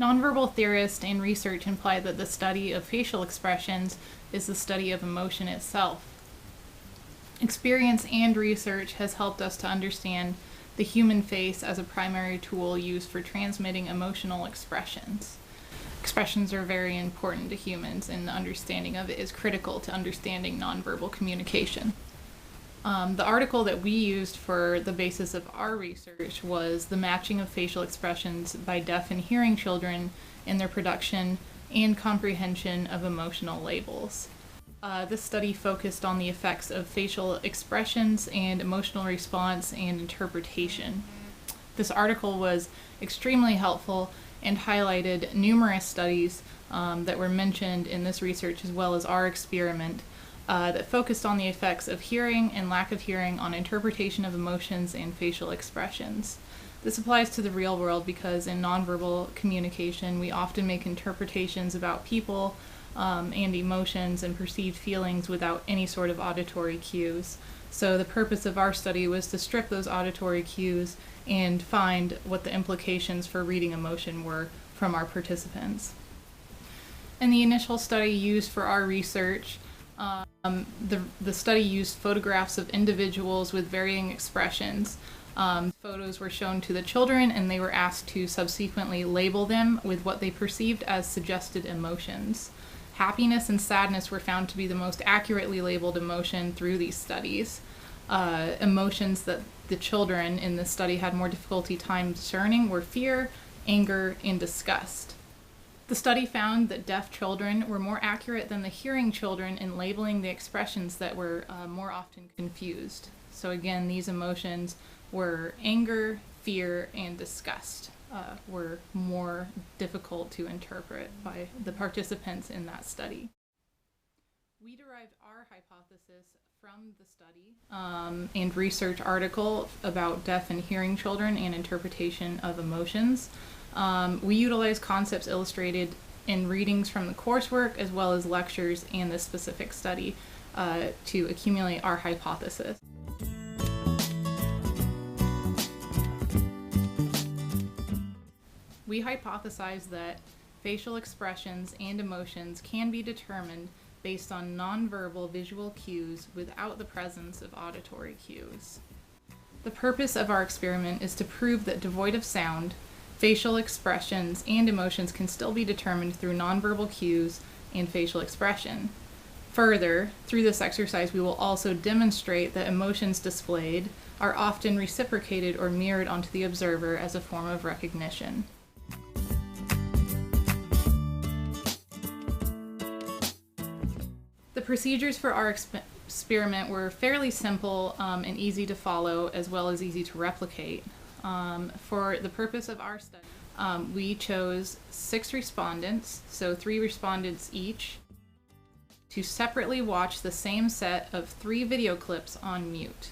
Nonverbal theorists and research imply that the study of facial expressions is the study of emotion itself. Experience and research has helped us to understand the human face as a primary tool used for transmitting emotional expressions. Expressions are very important to humans, and the understanding of it is critical to understanding nonverbal communication. The article that we used for the basis of our research was the matching of facial expressions by deaf and hearing children in their production and comprehension of emotional labels. This study focused on the effects of facial expressions and emotional response and interpretation. This article was extremely helpful and highlighted numerous studies that were mentioned in this research, as well as our experiment, that focused on the effects of hearing and lack of hearing on interpretation of emotions and facial expressions. This applies to the real world because in nonverbal communication we often make interpretations about people and emotions and perceived feelings without any sort of auditory cues. So the purpose of our study was to strip those auditory cues and find what the implications for reading emotion were from our participants. In the initial study used for our research, the study used photographs of individuals with varying expressions. Photos were shown to the children, and they were asked to subsequently label them with what they perceived as suggested emotions. Happiness and sadness were found to be the most accurately labeled emotion through these studies. Emotions that the children in this study had more difficulty time discerning were fear, anger, and disgust. The study found that deaf children were more accurate than the hearing children in labeling the expressions that were more often confused. So again, these emotions were anger, fear, and disgust were more difficult to interpret by the participants in that study. We derived our hypothesis from the study and research article about deaf and hearing children and interpretation of emotions. We utilize concepts illustrated in readings from the coursework as well as lectures and this specific study to accumulate our hypothesis. We hypothesized that facial expressions and emotions can be determined based on nonverbal visual cues without the presence of auditory cues. The purpose of our experiment is to prove that devoid of sound, facial expressions and emotions can still be determined through nonverbal cues and facial expression. Further, through this exercise, we will also demonstrate that emotions displayed are often reciprocated or mirrored onto the observer as a form of recognition. The procedures for our experiment were fairly simple and easy to follow, as well as easy to replicate. For the purpose of our study, we chose 6 respondents, so 3 respondents each, to separately watch the same set of 3 video clips on mute.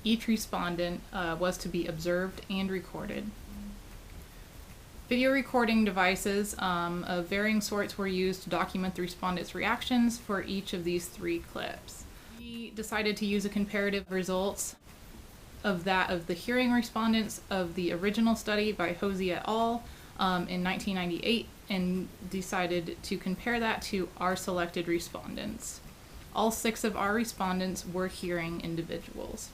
Each respondent was to be observed and recorded. Video recording devices of varying sorts were used to document the respondents' reactions for each of these 3 clips. We decided to use a comparative results of that of the hearing respondents of the original study by Hosie et al. In 1998 and decided to compare that to our selected respondents. All 6 of our respondents were hearing individuals.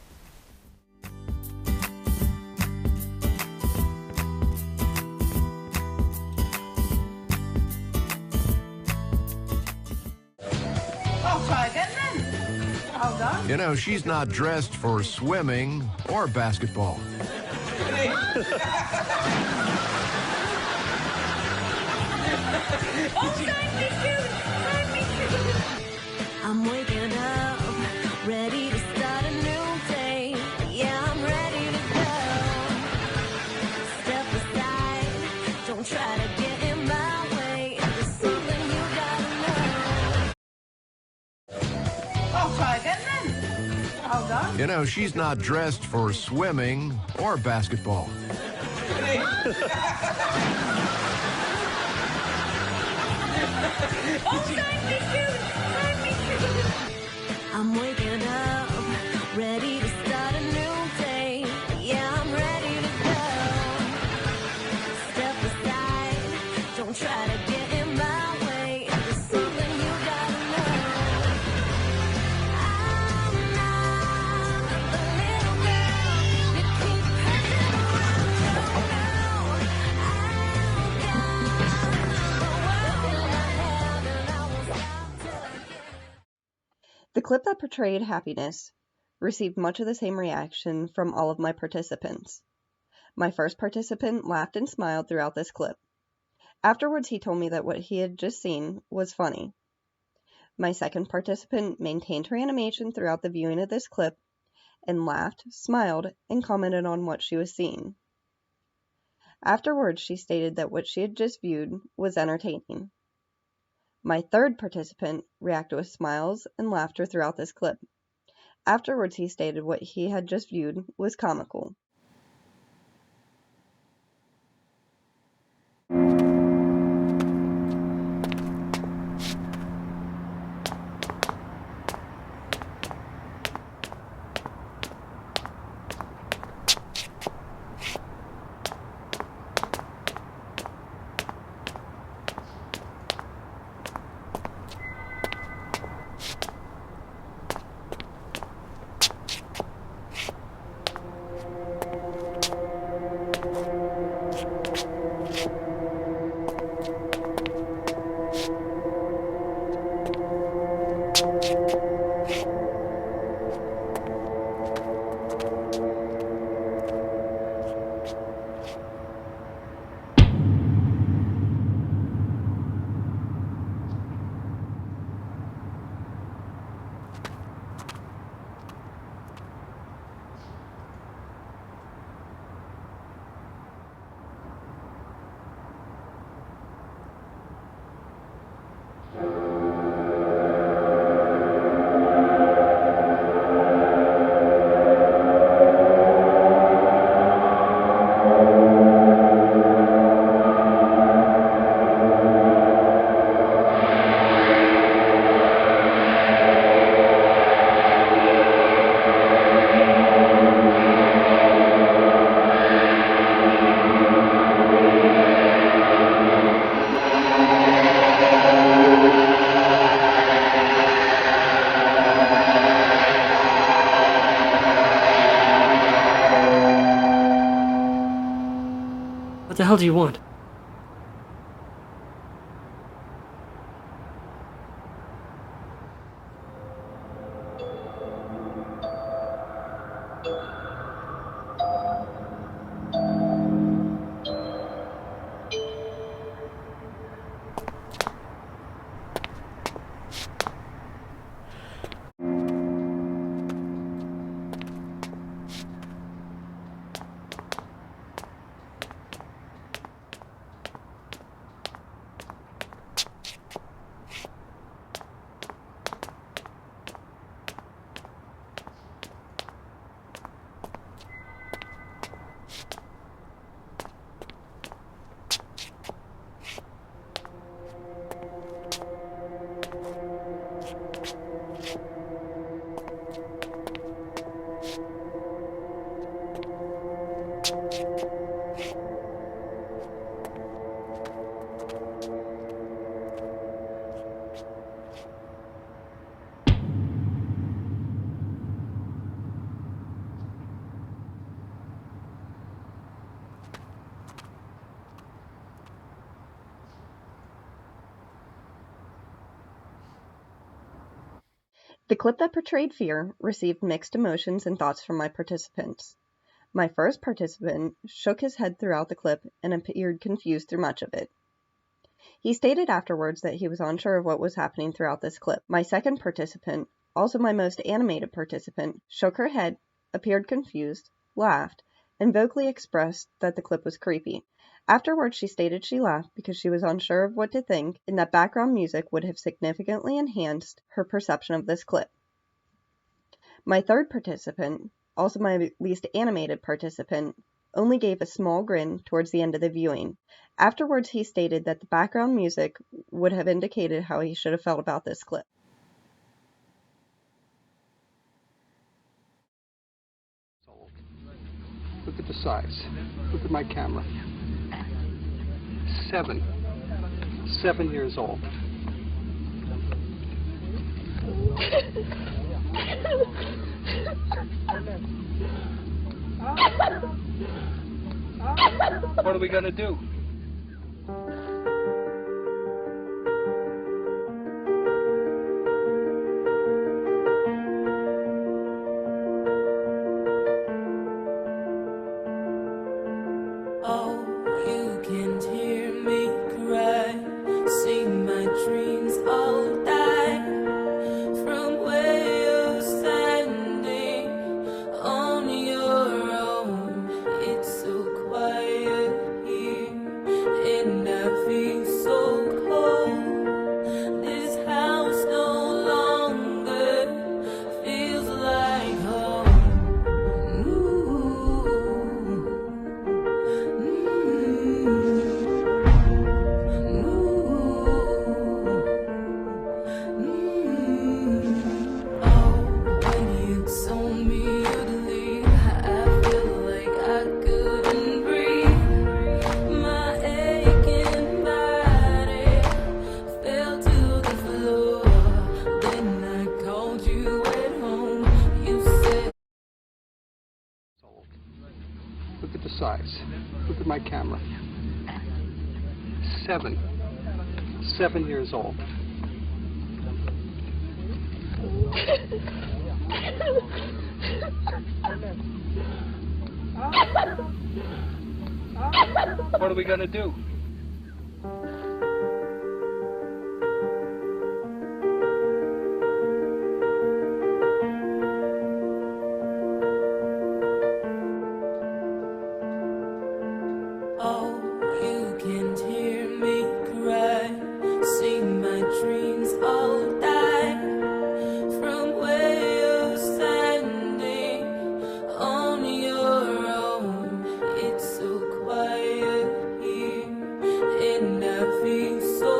You know, she's not dressed for swimming or basketball. I'm waking up, ready to start a new day. Yeah, I'm ready to go. Step aside, don't try to get in my way. There's something you gotta know. You know, she's not dressed for swimming or basketball. I'm waking up, ready to start a new day. Yeah, I'm ready to go. Step aside, clip that portrayed happiness received much of the same reaction from all of my participants. My first participant laughed and smiled throughout this clip. Afterwards, he told me that what he had just seen was funny. My second participant maintained her animation throughout the viewing of this clip and laughed, smiled, and commented on what she was seeing. Afterwards, she stated that what she had just viewed was entertaining. My third participant reacted with smiles and laughter throughout this clip. Afterwards, he stated what he had just viewed was comical. What the hell do you want? The clip that portrayed fear received mixed emotions and thoughts from my participants. My first participant shook his head throughout the clip and appeared confused through much of it. He stated afterwards that he was unsure of what was happening throughout this clip. My second participant, also my most animated participant, shook her head, appeared confused, laughed, and vocally expressed that the clip was creepy. Afterwards, she stated she laughed because she was unsure of what to think and that background music would have significantly enhanced her perception of this clip. My third participant, also my least animated participant, only gave a small grin towards the end of the viewing. Afterwards, he stated that the background music would have indicated how he should have felt about this clip. Look at the size. Look at my camera. 7 years old. What are we gonna do? size. Look at my camera. 7 years old. What are we gonna do? Oh, you can hear me cry, see my dreams all die from where you're standing on your own. It's so quiet here, and I feel so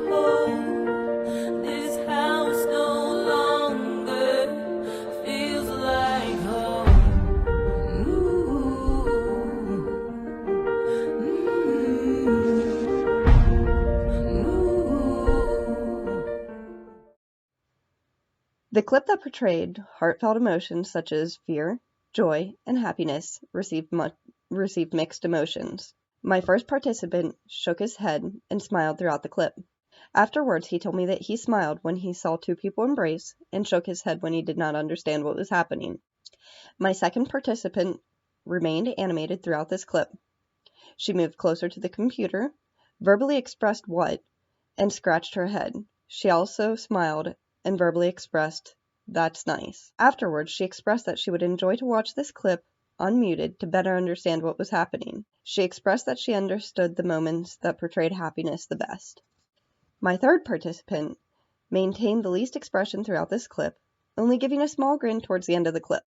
cold. This house no longer feels like home. The clip that portrayed heartfelt emotions such as fear, joy, and happiness received mixed emotions. My first participant shook his head and smiled throughout the clip. Afterwards, he told me that he smiled when he saw two people embrace and shook his head when he did not understand what was happening. My second participant remained animated throughout this clip. She moved closer to the computer, verbally expressed what, and scratched her head. She also smiled and verbally expressed, "That's nice." Afterwards, she expressed that she would enjoy to watch this clip unmuted to better understand what was happening. She expressed that she understood the moments that portrayed happiness the best. My third participant maintained the least expression throughout this clip, only giving a small grin towards the end of the clip.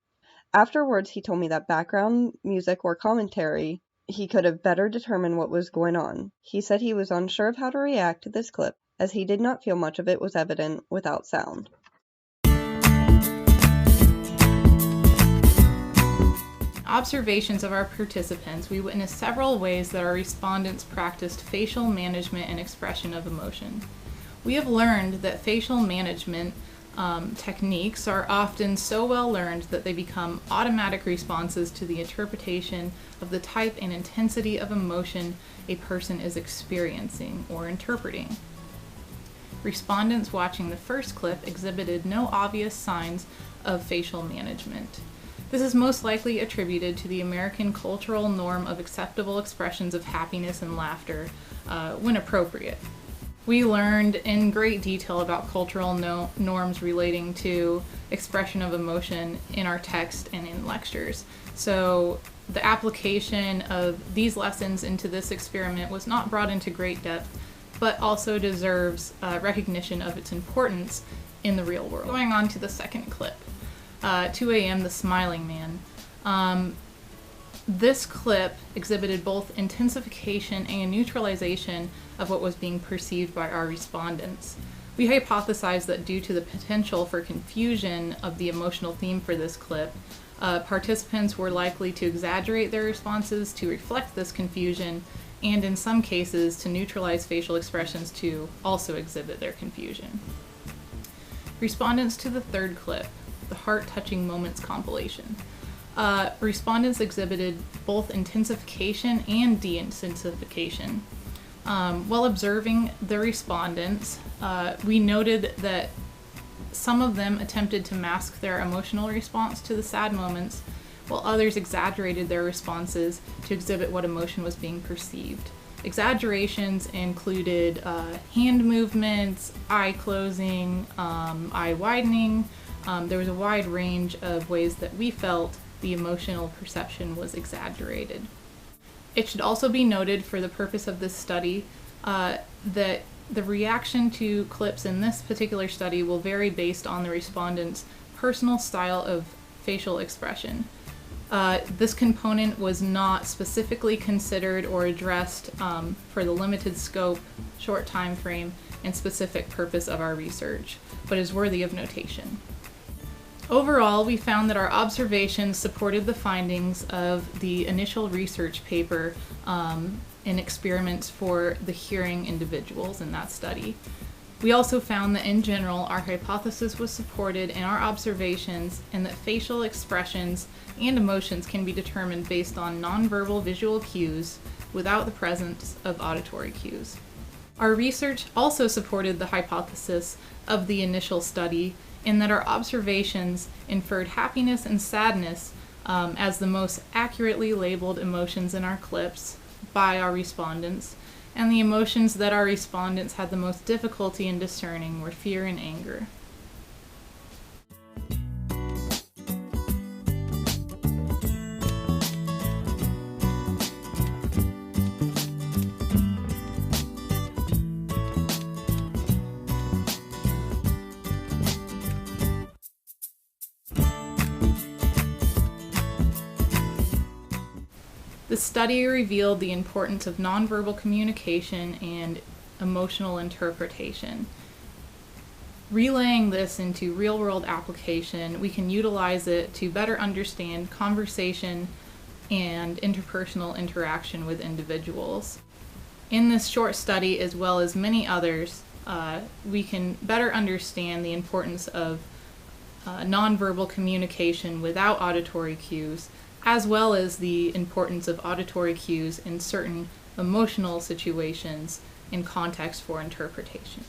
Afterwards, he told me that background music or commentary, he could have better determined what was going on. He said he was unsure of how to react to this clip, as he did not feel much of it was evident without sound. Observations of our participants, we witnessed several ways that our respondents practiced facial management and expression of emotion. We have learned that facial management techniques are often so well learned that they become automatic responses to the interpretation of the type and intensity of emotion a person is experiencing or interpreting. Respondents watching the first clip exhibited no obvious signs of facial management. This is most likely attributed to the American cultural norm of acceptable expressions of happiness and laughter when appropriate. We learned in great detail about cultural norms relating to expression of emotion in our text and in lectures. So the application of these lessons into this experiment was not brought into great depth, but also deserves recognition of its importance in the real world. Going on to the second clip, 2 a.m. The Smiling Man. This clip exhibited both intensification and neutralization of what was being perceived by our respondents. We hypothesized that due to the potential for confusion of the emotional theme for this clip, participants were likely to exaggerate their responses to reflect this confusion, and in some cases to neutralize facial expressions to also exhibit their confusion. Respondents to the third clip, the Heart-Touching Moments compilation. Respondents exhibited both intensification and de-intensification. While observing the respondents, we noted that some of them attempted to mask their emotional response to the sad moments, while others exaggerated their responses to exhibit what emotion was being perceived. Exaggerations included hand movements, eye closing, eye widening. There was a wide range of ways that we felt the emotional perception was exaggerated. It should also be noted for the purpose of this study that the reaction to clips in this particular study will vary based on the respondent's personal style of facial expression. This component was not specifically considered or addressed for the limited scope, short time frame, and specific purpose of our research, but is worthy of notation. Overall, we found that our observations supported the findings of the initial research paper in experiments for the hearing individuals in that study. We also found that in general, our hypothesis was supported in our observations and that facial expressions and emotions can be determined based on nonverbal visual cues without the presence of auditory cues. Our research also supported the hypothesis of the initial study in that our observations inferred happiness and sadness as the most accurately labeled emotions in our clips by our respondents, and the emotions that our respondents had the most difficulty in discerning were fear and anger. The study revealed the importance of nonverbal communication and emotional interpretation. Relaying this into real-world application, we can utilize it to better understand conversation and interpersonal interaction with individuals. In this short study, as well as many others, we can better understand the importance of nonverbal communication without auditory cues, as well as the importance of auditory cues in certain emotional situations in context for interpretation.